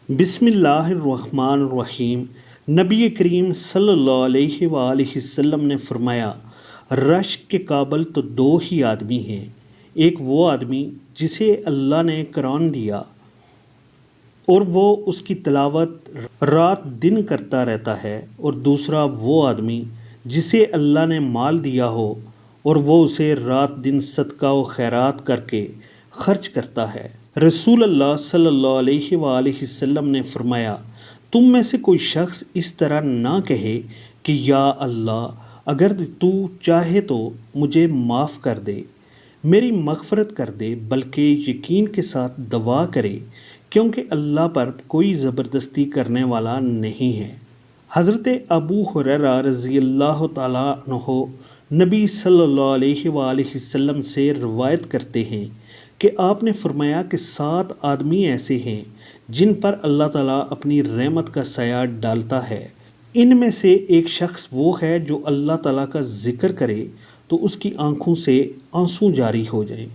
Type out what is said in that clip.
بسم اللہ الرحمن الرحیم۔ نبی کریم صلی اللہ علیہ وآلہ وسلم نے فرمایا، رشک کے قابل تو دو ہی آدمی ہیں، ایک وہ آدمی جسے اللہ نے قرآن دیا اور وہ اس کی تلاوت رات دن کرتا رہتا ہے، اور دوسرا وہ آدمی جسے اللہ نے مال دیا ہو اور وہ اسے رات دن صدقہ و خیرات کر کے خرچ کرتا ہے۔ رسول اللہ صلی اللہ علیہ وآلہ وسلم نے فرمایا، تم میں سے کوئی شخص اس طرح نہ کہے کہ یا اللہ، اگر تو چاہے تو مجھے معاف کر دے، میری مغفرت کر دے، بلکہ یقین کے ساتھ دعا کرے، کیونکہ اللہ پر کوئی زبردستی کرنے والا نہیں ہے۔ حضرت ابو ہریرہ رضی اللہ تعالیٰ عنہ نبی صلی اللہ علیہ وآلہ وسلم سے روایت کرتے ہیں کہ آپ نے فرمایا کہ 7 آدمی ایسے ہیں جن پر اللہ تعالیٰ اپنی رحمت کا سایہ ڈالتا ہے۔ ان میں سے ایک شخص وہ ہے جو اللہ تعالیٰ کا ذکر کرے تو اس کی آنکھوں سے آنسو جاری ہو جائیں۔